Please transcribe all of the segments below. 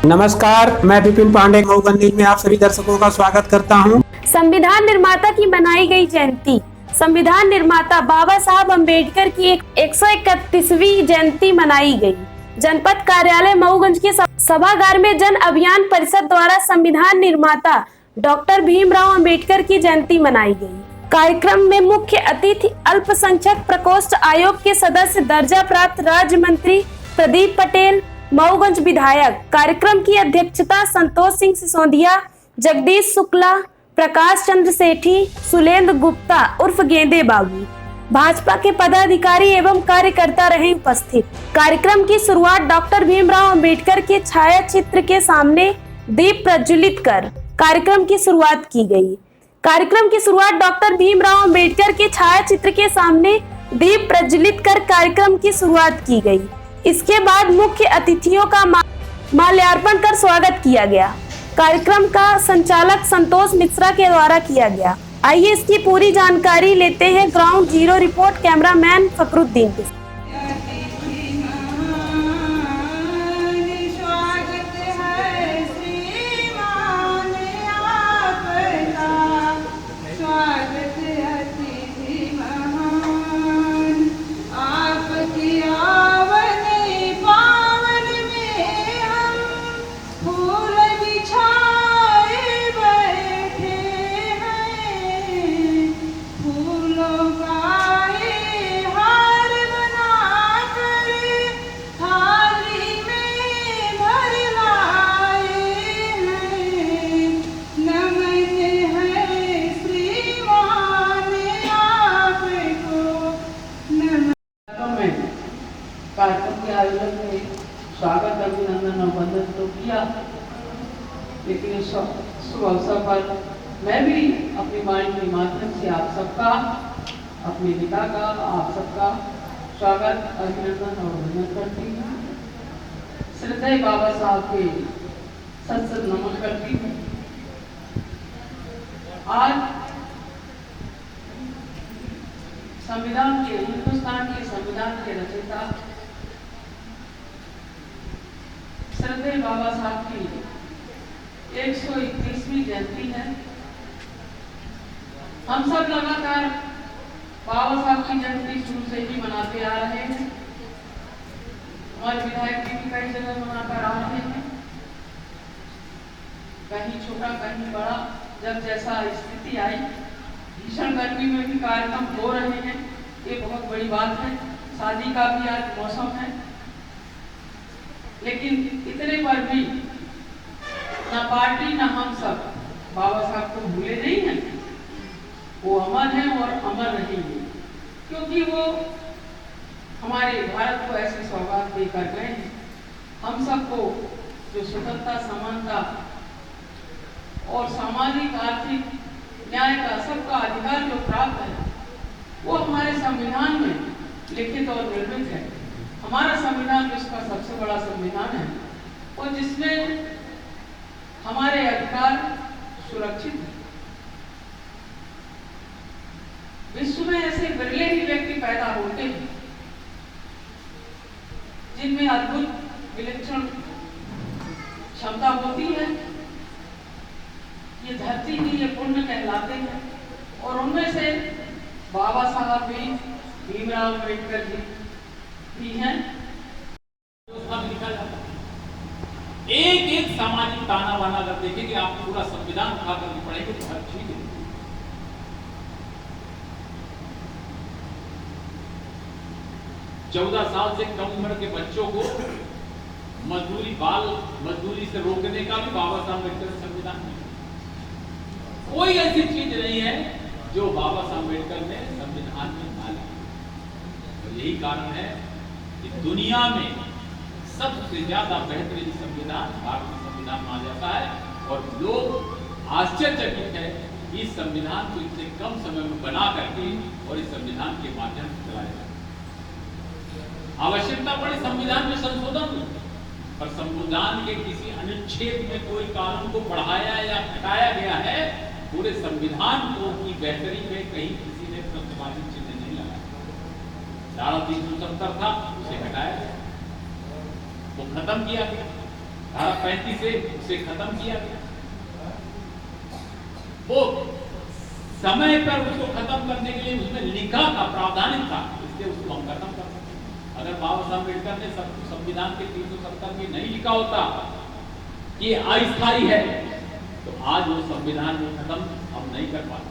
नमस्कार, मैं विपिन पांडे मऊगंज न्यूज में आप सभी दर्शकों का स्वागत करता हूं। संविधान निर्माता की मनाई गई जयंती। संविधान निर्माता बाबा साहब अम्बेडकर की 131वीं जयंती मनाई गई। जनपद कार्यालय मऊगंज के सभागार में जन अभियान परिषद द्वारा संविधान निर्माता डॉक्टर भीमराव अम्बेडकर की जयंती मनाई गई। कार्यक्रम में मुख्य अतिथि अल्पसंख्यक प्रकोष्ठ आयोग के सदस्य दर्जा प्राप्त राज्य मंत्री प्रदीप पटेल, मऊगंज विधायक। कार्यक्रम की अध्यक्षता संतोष सिंह सिसोदिया, जगदीश शुक्ला, प्रकाश चंद्र सेठी, सुलेंद्र गुप्ता उर्फ गेंदे बाबू, भाजपा के पदाधिकारी एवं कार्यकर्ता रहे उपस्थित। कार्यक्रम की शुरुआत डॉक्टर भीमराव अम्बेडकर के छाया चित्र के सामने दीप प्रज्वलित कर कार्यक्रम की शुरुआत की गई। कार्यक्रम की शुरुआत डॉक्टर भीमराव अम्बेडकर के छाया चित्र के सामने दीप प्रज्वलित कर कार्यक्रम की शुरुआत की गई। इसके बाद मुख्य अतिथियों का माल्यार्पण कर स्वागत किया गया। कार्यक्रम का संचालक संतोष मिश्रा के द्वारा किया गया। आइए इसकी पूरी जानकारी लेते हैं ground zero report cameraman Fakhruddin के साथ। कार्यक्रम के आयोजन में स्वागत अभिनंदन और वंदन तो किया, लेकिन इस शुभ अवसर पर मैं भी अपनी वाणी के माध्यम से आप सबका, अपने पिता का, आप सबका स्वागत अभिनंदन और वंदन करती हूँ। श्रद्धेय बाबा साहब के सत नमन करती हूँ। आज संविधान के, हिंदुस्तान के संविधान के रचयिता श्रद्धेय बाबा साहब की 131वीं जयंती है। हम सब लगातार बाबा साहब की जयंती शुरू से ही मनाते आ रहे हैं। हमारे विधायक जी भी कई जगह मनाकर आ रहे हैं, कहीं छोटा कहीं बड़ा। जब जैसा स्थिति आई, भीषण गर्मी में भी कार्यक्रम हो रहे हैं, ये बहुत बड़ी बात है। शादी का भी आज मौसम है, लेकिन इतने पर भी ना पार्टी ना हम सब बाबा साहब को भूले नहीं हैं। वो अमर हैं और अमर रहेंगे, क्योंकि वो हमारे भारत को ऐसे सौगात देकर गए हैं। हम सबको जो स्वतंत्रता, समानता और सामाजिक आर्थिक न्याय का, सबका अधिकार जो प्राप्त है, वो हमारे संविधान में लिखित और निर्मित है। हमारा संविधान विश्व का सबसे बड़ा संविधान है और जिसमें हमारे अधिकार सुरक्षित है। विश्व में ऐसे विरले ही व्यक्ति पैदा होते हैं जिनमें अद्भुत विलक्षण क्षमता होती है। ये धरती की ये पुण्य कहलाते हैं और उनमें से बाबा साहब भी, भीमराव अम्बेडकर जी भी हैं। तो सब लिखा जाता है, एक एक सामाजिक ताना बाना अगर देखें कि आप पूरा संविधान उठा करके पढ़ेंगे तो हर चीज है। 14 साल से कम उम्र के बच्चों को मजदूरी, बाल मजदूरी से रोकने का भी बाबा साहब अम्बेडकर संविधान में कोई ऐसी चीज नहीं है जो बाबा साहब अम्बेडकर ने संविधान में डाली। तो यही कारण है कि दुनिया में सबसे ज्यादा बेहतरीन संविधान भारतीय संविधान माना जाता है और लोग आश्चर्यचकित है कि इस संविधान को इतने कम समय में बना करके और इस संविधान के माध्यम से चलाया जाए। आवश्यकता पड़े संविधान में संशोधन, पर संविधान के किसी अनुच्छेद में कोई कानून को बढ़ाया या हटाया गया है, पूरे संविधान को की बेहतरी में कहीं किसी ने प्रतिपादित चिन्ह नहीं लगाया। धारा 370 था, उसे हटाया गया, वो खत्म किया गया। धारा 35 से उसे खत्म किया गया। वो समय पर उसको खत्म करने के लिए उसमें लिखा था, प्रावधान था, इसलिए उसको हम खत्म कर सकते। अगर बाबा साहब अम्बेडकर ने संविधान के 370 में नहीं लिखा होता कि अस्थायी है, तो आज वो संविधान को खत्म हम नहीं कर पाते।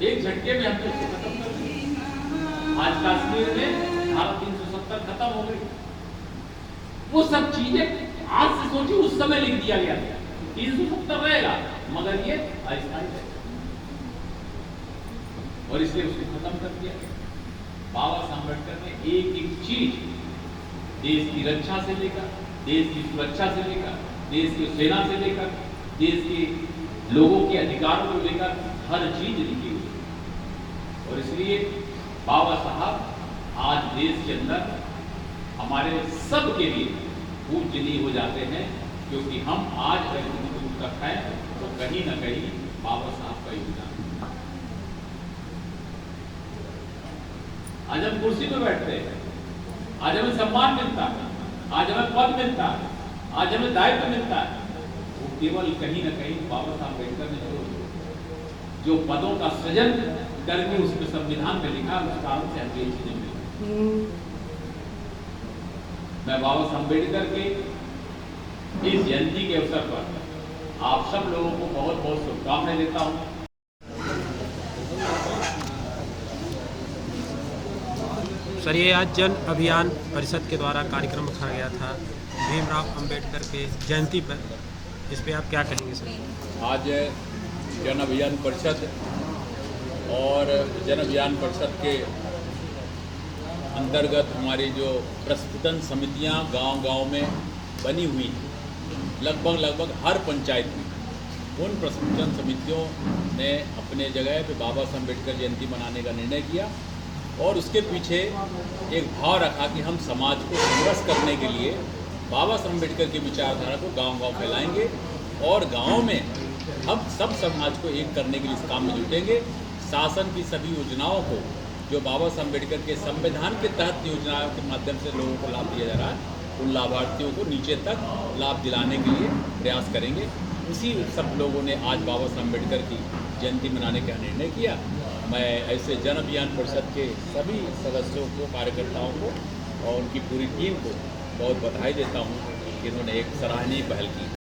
एक झटके में हमने उसको खत्म कर दिया। आज कश्मीर में धारा 370 खत्म हो गई। वो सब चीजें आज से सोचिए, उस समय लिख दिया गया था। 370 रहेगा मगर ये अस्थायी है, और इसलिए उसको खत्म कर दिया गया। बाबा साहब अम्बेडकर ने एक एक चीज, देश की रक्षा से लेकर, देश की सुरक्षा से लेकर, देश की सेना से लेकर, देश के लोगों के अधिकारों को लेकर हर चीज लिखी हुई। और इसलिए बाबा साहब आज देश के अंदर हमारे सब के लिए पूजनीय हो जाते हैं, क्योंकि हम आज अगर दूर तक हैं तो कहीं ना कहीं बाबा साहब का योगदान। आज हम कुर्सी पर बैठते हैं, आज हमें सम्मान मिलता है, आज हमें पद मिलता है, आज हमें दायित्व मिलता है, वो केवल कहीं ना कहीं बाबा साहब अम्बेडकर ने जो पदों का सृजन करके उसमें संविधान में लिखा, उस कारण से हमें ये चीजें मिली। मैं बाबा साहब अम्बेडकर के इस जयंती के अवसर पर आप सब लोगों को बहुत बहुत शुभकामनाएं देता हूं। सर, ये आज जन अभियान परिषद के द्वारा कार्यक्रम रखा गया था भीमराव अंबेडकर के जयंती पर, इस पे आप क्या कहेंगे सर? आज जन अभियान परिषद और जन अभियान परिषद के अंतर्गत हमारी जो प्रस्फुटन समितियां गांव-गांव में बनी हुई हैं, लगभग हर पंचायत में उन प्रस्फुटन समितियों ने अपने जगह पे बाबा साहब अम्बेडकर जयंती मनाने का निर्णय किया, और उसके पीछे एक भाव रखा कि हम समाज को समरस करने के लिए बाबा साहब अम्बेडकर की विचारधारा को गांव-गांव फैलाएंगे, और गांव में हम सब समाज को एक करने के लिए इस काम में जुटेंगे। शासन की सभी योजनाओं को, जो बाबा साहब अम्बेडकर के संविधान के तहत योजनाओं के माध्यम से लोगों को लाभ दिया जा रहा है, उन लाभार्थियों को नीचे तक लाभ दिलाने के लिए प्रयास करेंगे। उसी सब लोगों ने आज बाबा साहब अम्बेडकर की जयंती मनाने का निर्णय किया। मैं ऐसे जन अभियान परिषद के सभी सदस्यों को, कार्यकर्ताओं को और उनकी पूरी टीम को बहुत बधाई देता हूँ कि इन्होंने एक सराहनीय पहल की।